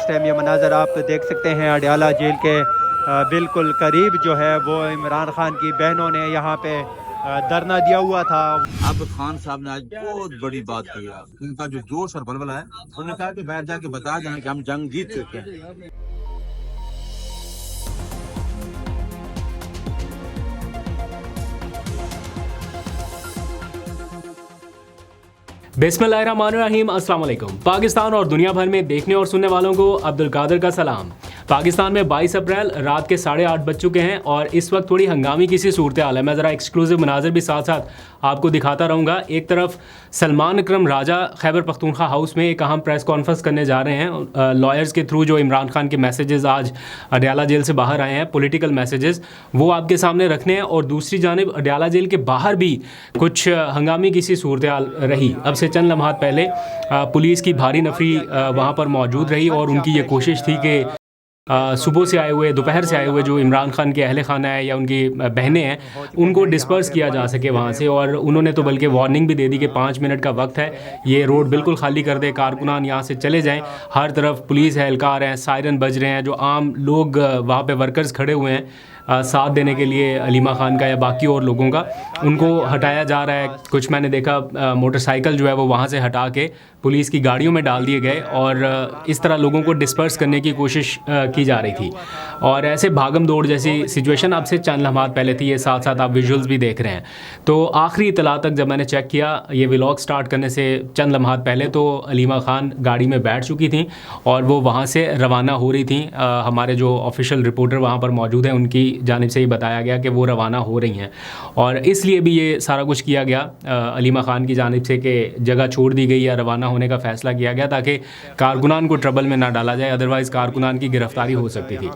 इस टाइम ये मनाजर आप देख सकते हैं अडयाला जेल के बिल्कुल करीब जो है वो इमरान खान की बहनों ने यहाँ पे धरना दिया हुआ था। अब खान साहब ने आज बहुत बड़ी बात की है, उनका जो जोश और बलबला है, उन्होंने कहा कि बाहर जाके बता दें कि हम जंग जीत चुके हैं। बिस्मिल्लाहिर्रहमानिर्रहीम, अस्सलाम वालेकुम। पाकिस्तान और दुनिया भर में देखने और सुनने वालों को अब्दुल कादिर का सलाम। पाकिस्तान में 22 अप्रैल रात के 8:30 बज चुके हैं और इस वक्त थोड़ी हंगामी की सी सूरत हाल है। मैं ज़रा एक्सक्लूसिव मनाजर भी साथ साथ आपको दिखाता रहूँगा। एक तरफ सलमान अकरम राजा खैबर पख्तूनख्वा हाउस में एक अहम प्रेस कॉन्फ्रेंस करने जा रहे हैं लॉयर्स के थ्रू। जो इमरान खान के मैसेजेस आज अडयाला जेल से बाहर आए हैं, पॉलिटिकल मैसेजेस, वो आपके सामने रखने हैं। और दूसरी जानिब अडयाला जेल के बाहर भी कुछ हंगामी की सी सूरत हाल रही। अब से चंद लम्हात पहले पुलिस की भारी नफरी वहाँ पर मौजूद रही और उनकी ये कोशिश थी कि सुबह से आए हुए, दोपहर से आए हुए जो इमरान खान के अहले खाना है या उनकी बहनें हैं, उनको डिस्पर्स किया जा सके वहाँ से। और उन्होंने तो बल्कि वार्निंग भी दे दी कि 5 मिनट का वक्त है, ये रोड बिल्कुल खाली कर दे, कारकुनान यहाँ से चले जाएं। हर तरफ पुलिस एहलकार हैं, सायरन बज रहे हैं, जो आम लोग वहाँ पे वर्कर्स खड़े हुए हैं साथ देने के लिए अलीमा खान का या बाकी और लोगों का, उनको हटाया जा रहा है। कुछ मैंने देखा मोटरसाइकिल जो है वो वहाँ से हटा के पुलिस की गाड़ियों में डाल दिए गए और इस तरह लोगों को डिस्पर्स करने की कोशिश की जा रही थी। और ऐसे भागम दौड़ जैसी सिचुएशन अब से चंद लम्हात पहले थी। ये साथ साथ आप विजुअल्स भी देख रहे हैं। तो आखिरी इतला तक जब मैंने चेक किया ये व्लॉग स्टार्ट करने से चंद लम्हात पहले, तो अलीमा खान गाड़ी में बैठ चुकी थी और वो वहाँ से रवाना हो रही थी। हमारे जो ऑफिशियल रिपोर्टर वहाँ पर मौजूद हैं उनकी जानिब से ही बताया गया कि वो रवाना हो रही हैं। और इसलिए भी ये सारा कुछ किया गया अलीमा खान की जानिब से कि जगह छोड़ दी गई या रवाना होने का फ़ैसला किया गया ताकि कारकुनान को ट्रबल में ना डाला जाए, अदरवाइज़ कारकुनान की गिरफ्तारी हो सकती थी।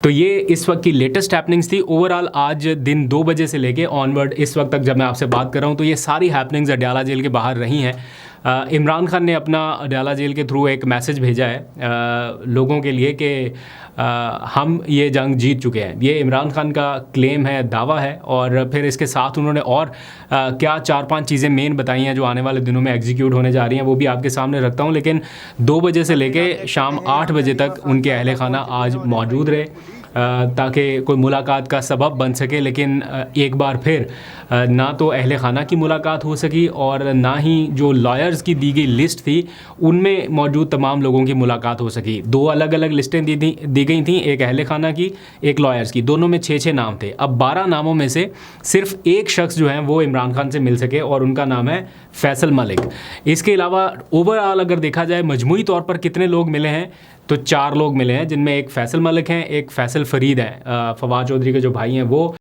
तो ये इस वक्त की लेटेस्ट हैपनिंग्स थी। ओवरऑल आज दिन 2 बजे से लेके ऑनवर्ड इस वक्त तक जब मैं आपसे बात कर रहा हूँ तो ये सारी हैपनिंग्स अडयाला जेल के बाहर रही हैं। इमरान खान ने अपना अडयाला जेल के थ्रू एक मैसेज भेजा है लोगों के लिए कि हम ये जंग जीत चुके हैं। ये इमरान खान का क्लेम है, दावा है। और फिर इसके साथ उन्होंने और क्या 4-5 चीज़ें मेन बताई हैं जो आने वाले दिनों में एग्जीक्यूट होने जा रही हैं, वो भी आपके सामने रखता हूँ। लेकिन 2 बजे से लेके शाम 8 बजे तक उनके अहले खाना आज मौजूद रहे ताकि कोई मुलाकात का सबब बन सके। लेकिन एक बार फिर ना तो अहले खाना की मुलाकात हो सकी और ना ही जो लॉयर्स की दी गई लिस्ट थी उनमें मौजूद तमाम लोगों की मुलाकात हो सकी। 2 अलग अलग लिस्टें दी गई थी, एक अहले खाना की, एक लॉयर्स की। दोनों में 6-6 नाम थे। अब 12 नामों में से सिर्फ एक शख्स जो है वो इमरान खान से मिल सके और उनका नाम है फैसल मलिक। इसके अलावा ओवरऑल अगर देखा जाए मजमूई तौर पर कितने लोग मिले हैं तो 4 लोग मिले हैं, जिनमें एक फैसल मलिक हैं, एक फैसल फरीद हैं, फवाद चौधरी के जो भाई हैं वो,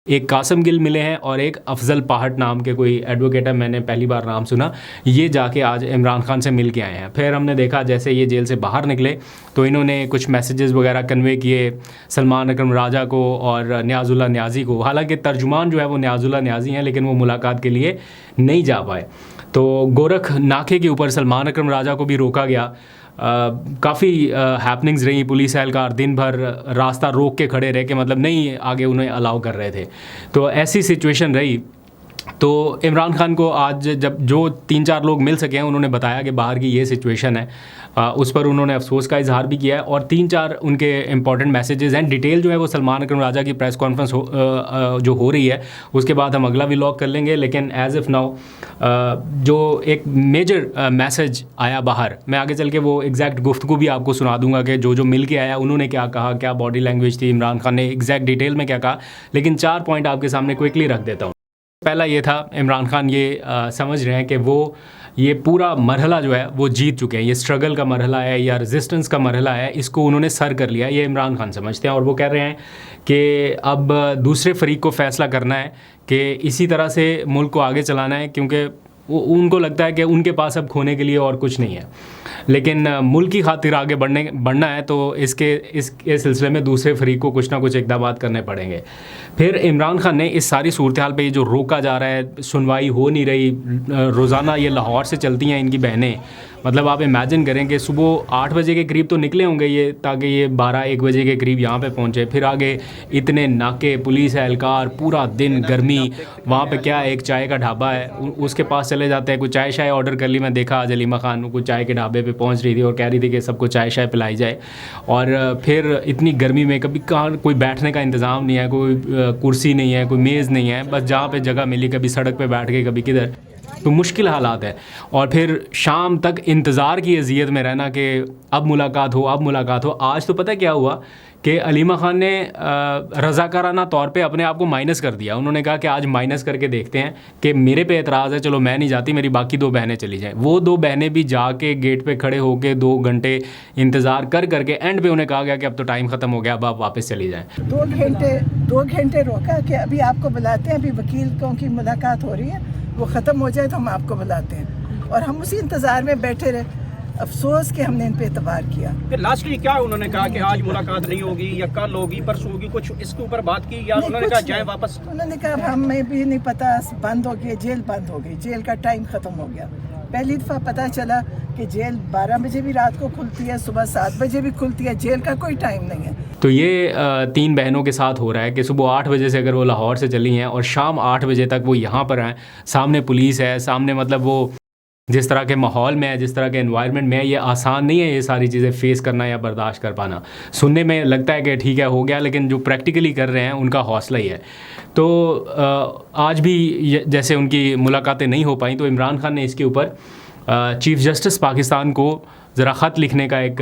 एक कासम गिल मिले हैं और एक अफजल पाहट नाम के कोई एडवोकेट है, मैंने पहली बार नाम सुना। ये जाके आज इमरान खान से मिल के आए हैं। फिर हमने देखा जैसे ये जेल से बाहर निकले तो इन्होंने कुछ मैसेजेस वगैरह कन्वे किए सलमान अकरम राजा को और नियाज़ुल्लाह नियाज़ी को। हालांकि तर्जुमान जो है वो नियाज़ुल्लाह नियाज़ी हैं, लेकिन वो मुलाकात के लिए नहीं जा पाए। तो गोरख नाके के ऊपर सलमान अकरम राजा को भी रोका गया। काफ़ी हैपनिंग्स रही। पुलिस एहलकार दिन भर रास्ता रोक के खड़े रहे कि मतलब नहीं आगे उन्हें अलाउ कर रहे थे। तो ऐसी सिचुएशन रही। तो इमरान खान को आज जब जो 3-4 लोग मिल सके हैं उन्होंने बताया कि बाहर की ये सिचुएशन है, उस पर उन्होंने अफसोस का इजहार भी किया है। और 3-4 उनके इंपॉर्टेंट मैसेजेस हैं। डिटेल जो है वो सलमान अकरम राजा की प्रेस कॉन्फ्रेंस जो हो रही है उसके बाद हम अगला व्लॉग कर लेंगे। लेकिन एज़ इफ़ नाउ जो एक मेजर मैसेज आया बाहर, मैं आगे चल के वो एग्जैक्ट गुफ्तगू भी आपको सुना दूंगा कि जो मिल के आया उन्होंने क्या कहा, क्या बॉडी लैंग्वेज थी, इमरान खान ने एग्जैक्ट डिटेल में क्या कहा। लेकिन 4 पॉइंट आपके सामने क्विकली रख देता हूँ। पहला ये था, इमरान खान ये समझ रहे हैं कि वो ये पूरा मरहला जो है वो जीत चुके हैं। ये स्ट्रगल का मरहला है या रेजिस्टेंस का मरहला है, इसको उन्होंने सर कर लिया, ये इमरान खान समझते हैं। और वो कह रहे हैं कि अब दूसरे फरीक को फ़ैसला करना है कि इसी तरह से मुल्क को आगे चलाना है, क्योंकि उनको लगता है कि उनके पास अब खोने के लिए और कुछ नहीं है। लेकिन मुल्क की खातिर आगे बढ़ना है तो इस सिलसिले में दूसरे फरीक को कुछ ना कुछ इक़दाम करने पड़ेंगे। फिर इमरान खान ने इस सारी सूरत हाल पे जो रोका जा रहा है, सुनवाई हो नहीं रही, रोज़ाना ये लाहौर से चलती हैं इनकी बहनें, मतलब आप इमेजिन करें कि सुबह 8 बजे के करीब तो निकले होंगे ये, ताकि ये 12-1 बजे के करीब यहाँ पे पहुँचे। फिर आगे इतने नाके, पुलिस एहलकार, पूरा दिन गर्मी। वहाँ पे क्या एक चाय का ढाबा है, उसके पास चले जाते हैं, कुछ चाय शाय ऑर्डर कर ली। मैं देखा आज अलीमा खान कुछ चाय के ढाबे पे पहुँच रही थी और कह रही थी कि सबको चाय शाय पिलाई जाए। और फिर इतनी गर्मी में कभी कहाँ कोई बैठने का इंतज़ाम नहीं है, कोई कुर्सी नहीं है, कोई मेज़ नहीं है, बस जहाँ पे जगह मिली कभी सड़क पे बैठ के, कभी किधर। तो मुश्किल हालात है। और फिर शाम तक इंतज़ार की अज़ियत में रहना कि अब मुलाकात हो, अब मुलाकात हो। आज तो पता है क्या हुआ कि अलीमा खान ने रज़ाकाराना तौर पे अपने आप को माइनस कर दिया। उन्होंने कहा कि आज माइनस करके देखते हैं कि मेरे पे एतराज़ है, चलो मैं नहीं जाती, मेरी बाकी 2 बहनें चली जाएं। वो 2 बहनें भी जाके गेट पे खड़े होके 2 घंटे इंतज़ार कर करके एंड पे उन्हें कहा गया कि अब तो टाइम ख़त्म हो गया, अब आप वापस चली जाएँ। 2 घंटे रोका कि अभी आपको बुलाते हैं, अभी वकीलों की मुलाकात हो रही है, वो ख़त्म हो जाए तो हम आपको बुलाते हैं। और हम उसी इंतज़ार में बैठे रहे। अफसोस कि हमने इन पे एतबार किया। फिर लास्टली क्या उन्होंने कहा कि आज मुलाकात नहीं होगी या कल होगी, परसों होगी, कुछ इसके ऊपर बात की या उन्होंने कहा जाए वापस? उन्होंने कहा हमें भी नहीं पता, बंद हो गई जेल, बंद हो गई जेल का टाइम ख़त्म हो गया। पहली दफ़ा पता चला कि जेल 12 बजे भी रात को खुलती है, सुबह 7 बजे भी खुलती है, जेल का कोई टाइम नहीं है। तो ये 3 बहनों के साथ हो रहा है कि सुबह 8 बजे से अगर वो लाहौर से चली हैं और शाम 8 बजे तक वो यहाँ पर आएँ, सामने पुलिस है, सामने मतलब वो जिस तरह के माहौल में है, जिस तरह के एनवायरनमेंट में है, ये आसान नहीं है ये सारी चीज़ें फेस करना या बर्दाश्त कर पाना। सुनने में लगता है कि ठीक है हो गया, लेकिन जो प्रैक्टिकली कर रहे हैं उनका हौसला ही है। तो आज भी जैसे उनकी मुलाकातें नहीं हो पाई, तो इमरान खान ने इसके ऊपर चीफ़ जस्टिस पाकिस्तान को ज़रा ख़त लिखने का एक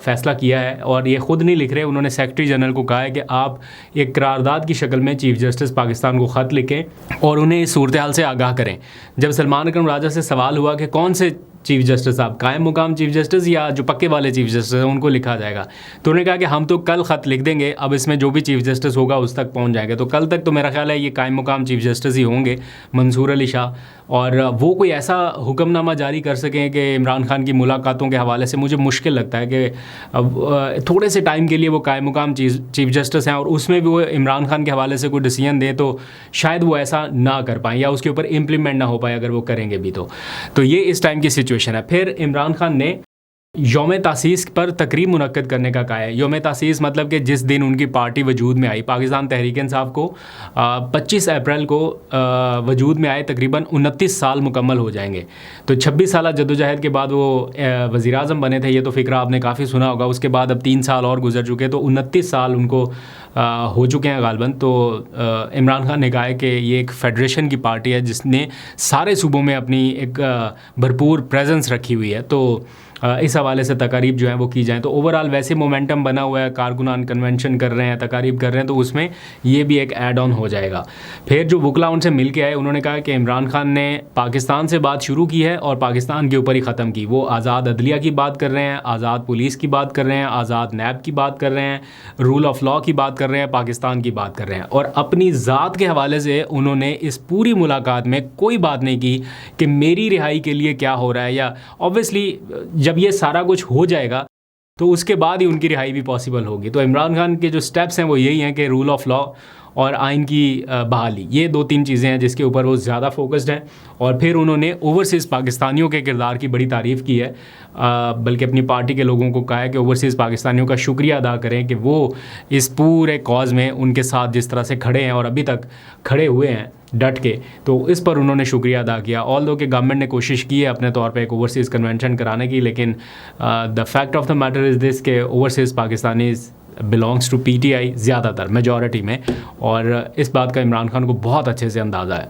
फ़ैसला किया है। और ये ख़ुद नहीं लिख रहे, उन्होंने सेक्रेटरी जनरल को कहा है कि आप एक करारदाद की शक्ल में चीफ़ जस्टिस पाकिस्तान को ख़त लिखें और उन्हें इस सूरत हाल से आगाह करें। जब सलमान अकरम राजा से सवाल हुआ कि कौन से चीफ़ जस्टिस साहब, कायम मुकाम चीफ़ जस्टिस या जो पक्के वाले चीफ़ जस्टिस हैं उनको लिखा जाएगा, तो उन्होंने कहा कि हम तो कल ख़त लिख देंगे, अब इसमें जो भी चीफ़ जस्टिस होगा उस तक पहुंच जाएगा। तो कल तक तो मेरा ख्याल है ये कायम मुकाम चीफ़ जस्टिस ही होंगे, मंसूर अली शाह, और वो कोई ऐसा हुक्मनामा जारी कर सकें कि इमरान खान की मुलाकातों के हवाले से मुझे मुश्किल लगता है कि अब थोड़े से टाइम के लिए वो कायम मुकाम चीफ़ जस्टिस हैं और उसमें भी वो इमरान खान के हवाले से कोई डिसीजन दें तो शायद वो ऐसा ना कर पाएँ या उसके ऊपर इम्प्लीमेंट ना हो पाए अगर वो करेंगे भी तो ये इस टाइम की सिचुएशन है। फिर इमरान खान ने यौम तासीस पर तकरीब मुनक्कद करने का कहा है। यौम तासीस मतलब कि जिस दिन उनकी पार्टी वजूद में आई, पाकिस्तान तहरीक इंसाफ को 25 अप्रैल को वजूद में आए, तकरीबन 29 साल मुकम्मल हो जाएंगे। तो 26 साल जद्दोजहद के बाद वो वज़ीर आज़म बने थे, ये तो फ़िक्रा आपने काफ़ी सुना होगा। उसके बाद अब 3 साल और गुजर चुके, तो 29 साल उनको हो चुके हैं गालबन। तो इमरान खान ने कहा है कि ये एक फेडरेशन की पार्टी है जिसने सारे सूबों में अपनी एक भरपूर प्रेजेंस रखी हुई है, तो इस हवाले से तकारीब जो है वो की जाएँ। तो ओवरऑल वैसे मोमेंटम बना हुआ है, कारकुनान कन्वेंशन कर रहे हैं, तकारीब कर रहे हैं, तो उसमें ये भी एक ऐड ऑन हो जाएगा। फिर जो वकला उनसे मिल के आए, उन्होंने कहा कि इमरान खान ने पाकिस्तान से बात शुरू की है और पाकिस्तान के ऊपर ही ख़त्म की। वो आज़ाद अदलिया की बात कर रहे हैं, आज़ाद पुलिस की बात कर रहे हैं, आज़ाद नैब की बात कर रहे हैं, रूल ऑफ लॉ की बात कर रहे हैं, पाकिस्तान की बात कर रहे हैं। और अपनी ज़ात के हवाले से उन्होंने इस पूरी मुलाकात में कोई बात नहीं की कि मेरी रिहाई के लिए क्या हो रहा है, या ऑब्वियसली जब ये सारा कुछ हो जाएगा तो उसके बाद ही उनकी रिहाई भी पॉसिबल होगी। तो इमरान खान के जो स्टेप्स हैं वो यही हैं कि रूल ऑफ लॉ और आइन की बहाली, ये 2-3 चीज़ें हैं जिसके ऊपर वो ज़्यादा फोकस्ड हैं। और फिर उन्होंने ओवरसीज़ पाकिस्तानियों के किरदार की बड़ी तारीफ़ की है, बल्कि अपनी पार्टी के लोगों को कहा है कि ओवरसीज़ पाकिस्तानियों का शुक्रिया अदा करें कि वो इस पूरे कॉज में उनके साथ जिस तरह से खड़े हैं और अभी तक खड़े हुए हैं डट के, तो इस पर उन्होंने शुक्रिया अदा किया। ऑल्दो कि गवर्नमेंट ने कोशिश की है अपने तौर पे एक ओवरसीज़ कन्वेंशन कराने की, लेकिन the fact of the matter is this के overseas Pakistanis belongs to PTI ज़्यादातर मेजॉरिटी में, और इस बात का इमरान खान को बहुत अच्छे से अंदाज़ा है।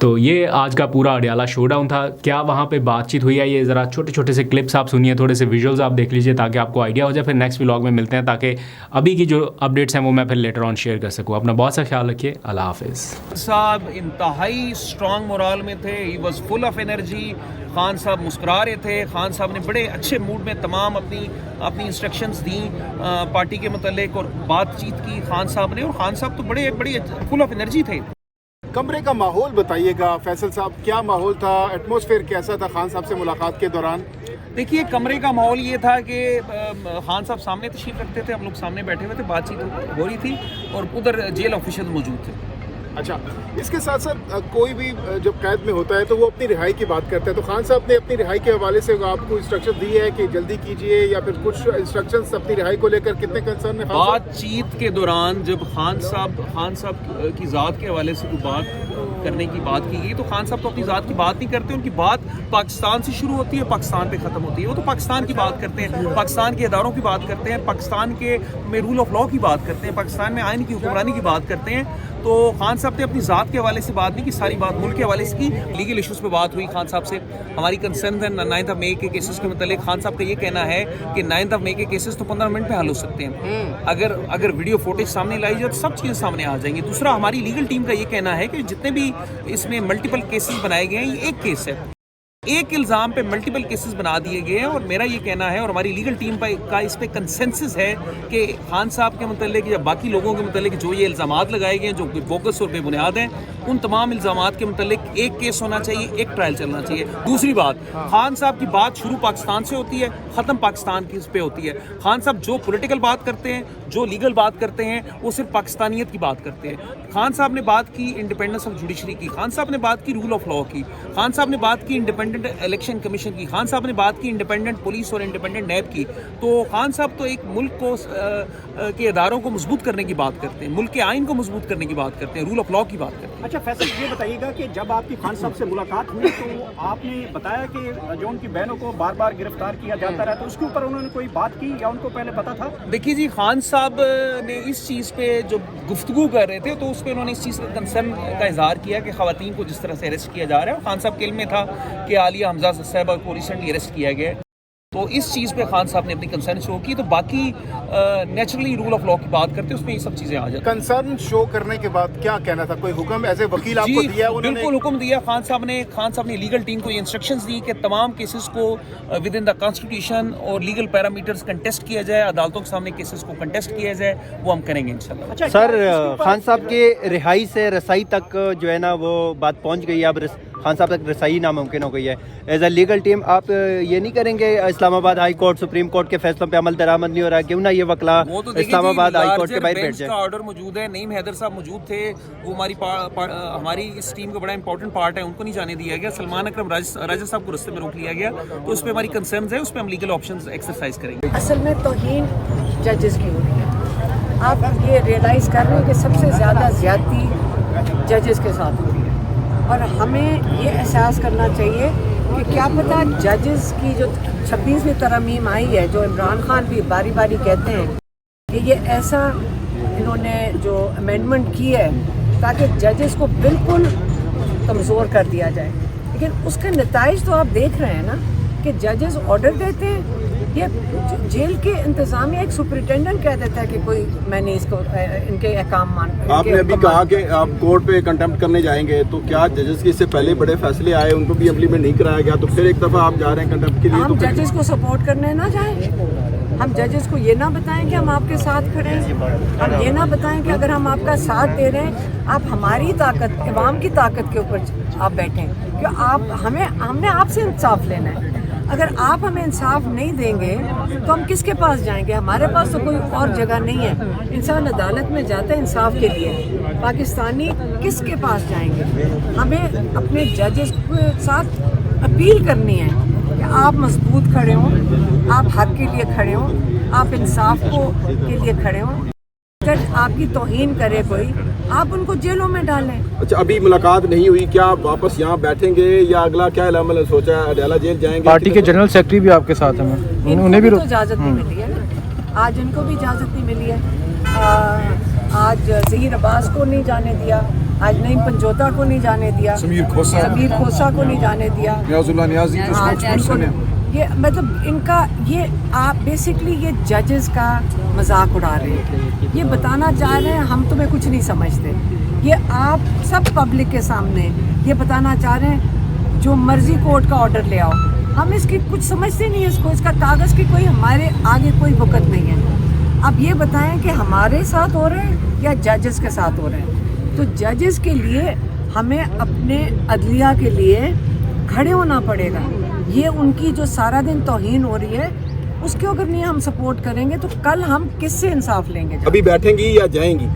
तो ये आज का पूरा अडियाला शोडाउन था। क्या वहाँ पे बातचीत हुई है, ये ज़रा छोटे छोटे से क्लिप्स आप सुनिए, थोड़े से विजुअल्स आप देख लीजिए ताकि आपको आइडिया हो जाए। फिर नेक्स्ट व्लॉग में मिलते हैं ताकि अभी की जो अपडेट्स हैं वो मैं फिर लेटर ऑन शेयर कर सकूँ। अपना बहुत सा ख्याल रखिए। अल्लाह हाफिज़। साहब इंतहाई स्ट्रॉन्ग मोराल में थे, he was full of energy. Khan साहब मुस्कुरा रहे थे, खान साहब ने बड़े अच्छे मूड में तमाम अपनी इंस्ट्रक्शंस दी पार्टी के मुतल्लिक और बातचीत की खान साहब ने, और खान साहब तो बड़े फुल ऑफ एनर्जी थे। कमरे का माहौल बताइएगा फैसल साहब, क्या माहौल था, एटमॉस्फेयर कैसा था खान साहब से मुलाकात के दौरान? देखिए कमरे का माहौल ये था कि खान साहब सामने तशरीफ रखते थे, हम लोग सामने बैठे हुए थे, बातचीत हो रही थी और उधर जेल ऑफिशियल मौजूद थे। अच्छा, इसके साथ साथ कोई भी जब कैद में होता है तो वो अपनी रिहाई की बात करता है, तो खान साहब ने अपनी रिहाई के हवाले से आपको इंस्ट्रक्शन दी है कि जल्दी कीजिए, या फिर कुछ इंस्ट्रक्शंस अपनी रिहाई को लेकर कितने कंसर्न है? बातचीत के दौरान जब खान साहब की ज़ात के हवाले से कोई बात करने की बात की गई, तो खान साहब तो अपनी ज़ात की बात नहीं करते, उनकी बात पाकिस्तान से शुरू होती है, पाकिस्तान पे ख़त्म होती है। वो तो पाकिस्तान की बात करते हैं, पाकिस्तान के इदारों की बात करते हैं, पाकिस्तान के में रूल ऑफ लॉ की बात करते हैं, पाकिस्तान में आइन की हुक्मरानी की बात करते हैं। तो खान साहब ने अपनी ज़ात के हवाले से बात नहीं की, सारी बात मुल्क के हवाले से की। लीगल इशूज़ पे बात हुई खान साहब से, हमारी कंसर्न है 9 मई के केसेस के मतलब। खान साहब का ये कहना है कि 9 मई के केसेस तो 15 मिनट में हल हो सकते हैं, अगर वीडियो फुटेज सामने लाई जाए तो सब चीज़ें सामने आ जाएंगी। दूसरा, हमारी लीगल टीम का ये कहना है कि जितने भी इसमें मल्टीपल केसेस बनाए गए हैं, ये एक केस है, एक इल्ज़ाम पे मल्टीपल केसेस बना दिए गए हैं। और मेरा ये कहना है और हमारी लीगल टीम का इस पे कंसेंसस है कि खान साहब के मतलब या बाकी लोगों के मतलब जो ये इल्ज़ामात लगाए गए हैं, जो बोगस और बेबुनियाद हैं, उन तमाम इल्ज़ामात के मतलब एक केस होना चाहिए, एक ट्रायल चलना चाहिए। दूसरी बात, खान साहब की बात शुरू पाकिस्तान से होती है, ख़त्म पाकिस्तान की पे होती है। खान साहब जो पॉलिटिकल बात करते हैं, जो लीगल बात करते हैं, वो सिर्फ पाकिस्तानियत की बात करते हैं। खान साहब ने बात की इंडिपेंडेंस ऑफ जुडिशरी की, खान साहब ने बात की रूल ऑफ लॉ की, खान साहब ने बात की इंडिपेंडेंट इलेक्शन कमीशन की, खान साहब ने बात की इंडिपेंडेंट पुलिस और इंडिपेंडेंट नैब की। तो खान साहब तो एक मुल्क को के इदारों को मजबूत करने की बात करते हैं, मुल्क के आइन को मजबूत करने की बात करते हैं, रूल ऑफ लॉ की बात करते हैं। अच्छा फैसल, ये बताइएगा कि जब आपकी खान साहब से मुलाकात हुई तो आपने बताया कि जो उनकी बहनों को बार बार गिरफ्तार किया जाता रहा, तो उसके ऊपर उन्होंने कोई बात की या उनको पहले पता था? देखिए जी, खान साहब ने इस चीज़ पे जो गुफ्तगू कर रहे थे तो उस पर उन्होंने इस चीज़ का कंसर्न का इजहार किया कि ख़वातीन को जिस तरह से अरेस्ट किया जा रहा है। खान साहब के इल्म में था कि आलिया हमजा साहिबा को रिसेंटली अरेस्ट किया गया है, तो इस चीज़ पे खान साहब ने अपनी कंसर्न शो की। तो बाकी नेचुरली रूल ऑफ लॉ की बात करते हैं, उसमें ये सब चीज़ें आ जाती हैं। कंसर्न शो करने के बाद क्या कहना था? कोई हुक्म एज ए वकील आपको दिया उन्होंने? बिल्कुल हुक्म दिया खान साहब ने लीगल टीम को ये इंस्ट्रक्शंस दी कि तमाम केसेस को विद इन द कॉन्स्टिट्यूशन और लीगल पैरामीटर्स कंटेस्ट किया जाए, अदालतों के सामने केसेस को कंटेस्ट किया जाए, वो हम करेंगे इंशाल्लाह। अच्छा, सर, खान साहब के रिहाई से रसाई तक जो है ना वो बात पहुंच गई है, अब खान साहब तक रसाई नामुमकिन हो गई है। एज अ लीगल टीम आप ये नहीं करेंगे Islamabad high court supreme court के फैसलों पे अमल दरामद नहीं हो रहा, क्यों ना ये वकला इस्लामाबाद हाई कोर्ट के बाहर बैठ जाए? ऑर्डर मौजूद है, नईम हैदर साहब मौजूद थे, वो हमारी इस टीम का बड़ा इंपॉर्टेंट पार्ट है, उनको नहीं जाने दिया गया। सलमान अकरम राजा साहब को रास्ते में रोक लिया गया, तो उस पर हमारी कंसर्न्स है, उस पर हम लीगल ऑप्शंस एक्सरसाइज करेंगे। असल में तौहीन जजेस की हो रही है। आप ये रियलाइज़ कर रहे हैं कि सबसे ज़्यादा ज़्यादती जजेस के साथ हो रही है, और हमें ये एहसास करना चाहिए कि क्या पता जजेस की जो 26वीं तरमीम आई है, जो इमरान खान भी बारी बारी कहते हैं कि ये ऐसा इन्होंने जो अमेंडमेंट की है ताकि जजेस को बिल्कुल कमज़ोर कर दिया जाए, लेकिन उसके नताइज तो आप देख रहे हैं ना कि जजेस ऑर्डर देते हैं, ये जेल के इंतजामिया एक सुपरिटेंडेंट कह देता है कि कोई मैंने इसको इनके अहकाम मान। आपने अभी कहा कि आप कोर्ट पे कंटेम्प्ट करने जाएंगे, तो क्या जजेस के इससे पहले बड़े फैसले आए उनको भी इम्प्लीमेंट नहीं कराया गया, तो फिर एक दफ़ा आप जा रहे हैं कंटेम्प्ट के लिए? हम जजेस को सपोर्ट करने ना जाएं, हम जजेस को ये ना बताएं कि हम आपके साथ खड़े हैं, हम ये ना बताएं कि अगर हम आपका साथ दे रहे हैं, आप हमारी ताकत, अवाम की ताकत के ऊपर आप बैठें, कि आप हमने आपसे इंसाफ लेना है। अगर आप हमें इंसाफ नहीं देंगे तो हम किसके पास जाएंगे? हमारे पास तो कोई और जगह नहीं है। इंसान अदालत में जाता है इंसाफ के लिए, पाकिस्तानी किसके पास जाएंगे? हमें अपने जजेस के साथ अपील करनी है कि आप मजबूत खड़े हों, आप हक के लिए खड़े हों, आप इंसाफ के लिए खड़े हों। अगर आपकी तौहीन करे कोई, आप उनको जेलों में डालें। अच्छा, अभी मुलाकात नहीं हुई, क्या आप वापस यहाँ बैठेंगे या अगला क्या अमल सोचा है? अडयाला जेल जाएंगे? पार्टी के जनरल सेक्रेटरी भी आपके साथ हैं, उन्हें भी तो इजाज़त नहीं मिली है ना, आज इनको भी इजाज़त नहीं मिली है। आज ज़हीर अब्बास को नहीं जाने दिया, आज नईम पंजोता को नहीं जाने दिया, समीर खोसा को नहीं जाने दिया, ये मतलब इनका ये आप बेसिकली ये जजेस का मजाक उड़ा रहे हैं, ये बताना चाह रहे हैं हम तुम्हें कुछ नहीं समझते, ये आप सब पब्लिक के सामने ये बताना चाह रहे हैं जो मर्जी कोर्ट का ऑर्डर ले आओ, हम इसकी कुछ समझते नहीं है, इसको इसका कागज़ की कोई हमारे आगे कोई वक़्त नहीं है। अब ये बताएं कि हमारे साथ हो रहे हैं या जजेस के साथ हो रहे हैं। तो जजेस के लिए हमें अपने अदलिया के लिए खड़े होना पड़ेगा। ये उनकी जो सारा दिन तौहीन हो रही है उसके अगर नहीं हम सपोर्ट करेंगे तो कल हम किससे इंसाफ लेंगे? अभी बैठेंगी या जाएंगी?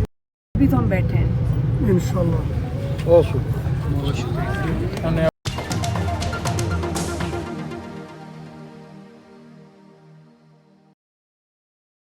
अभी तो हम बैठे हैं, इंशाल्लाह। बहुत शुक्रिया।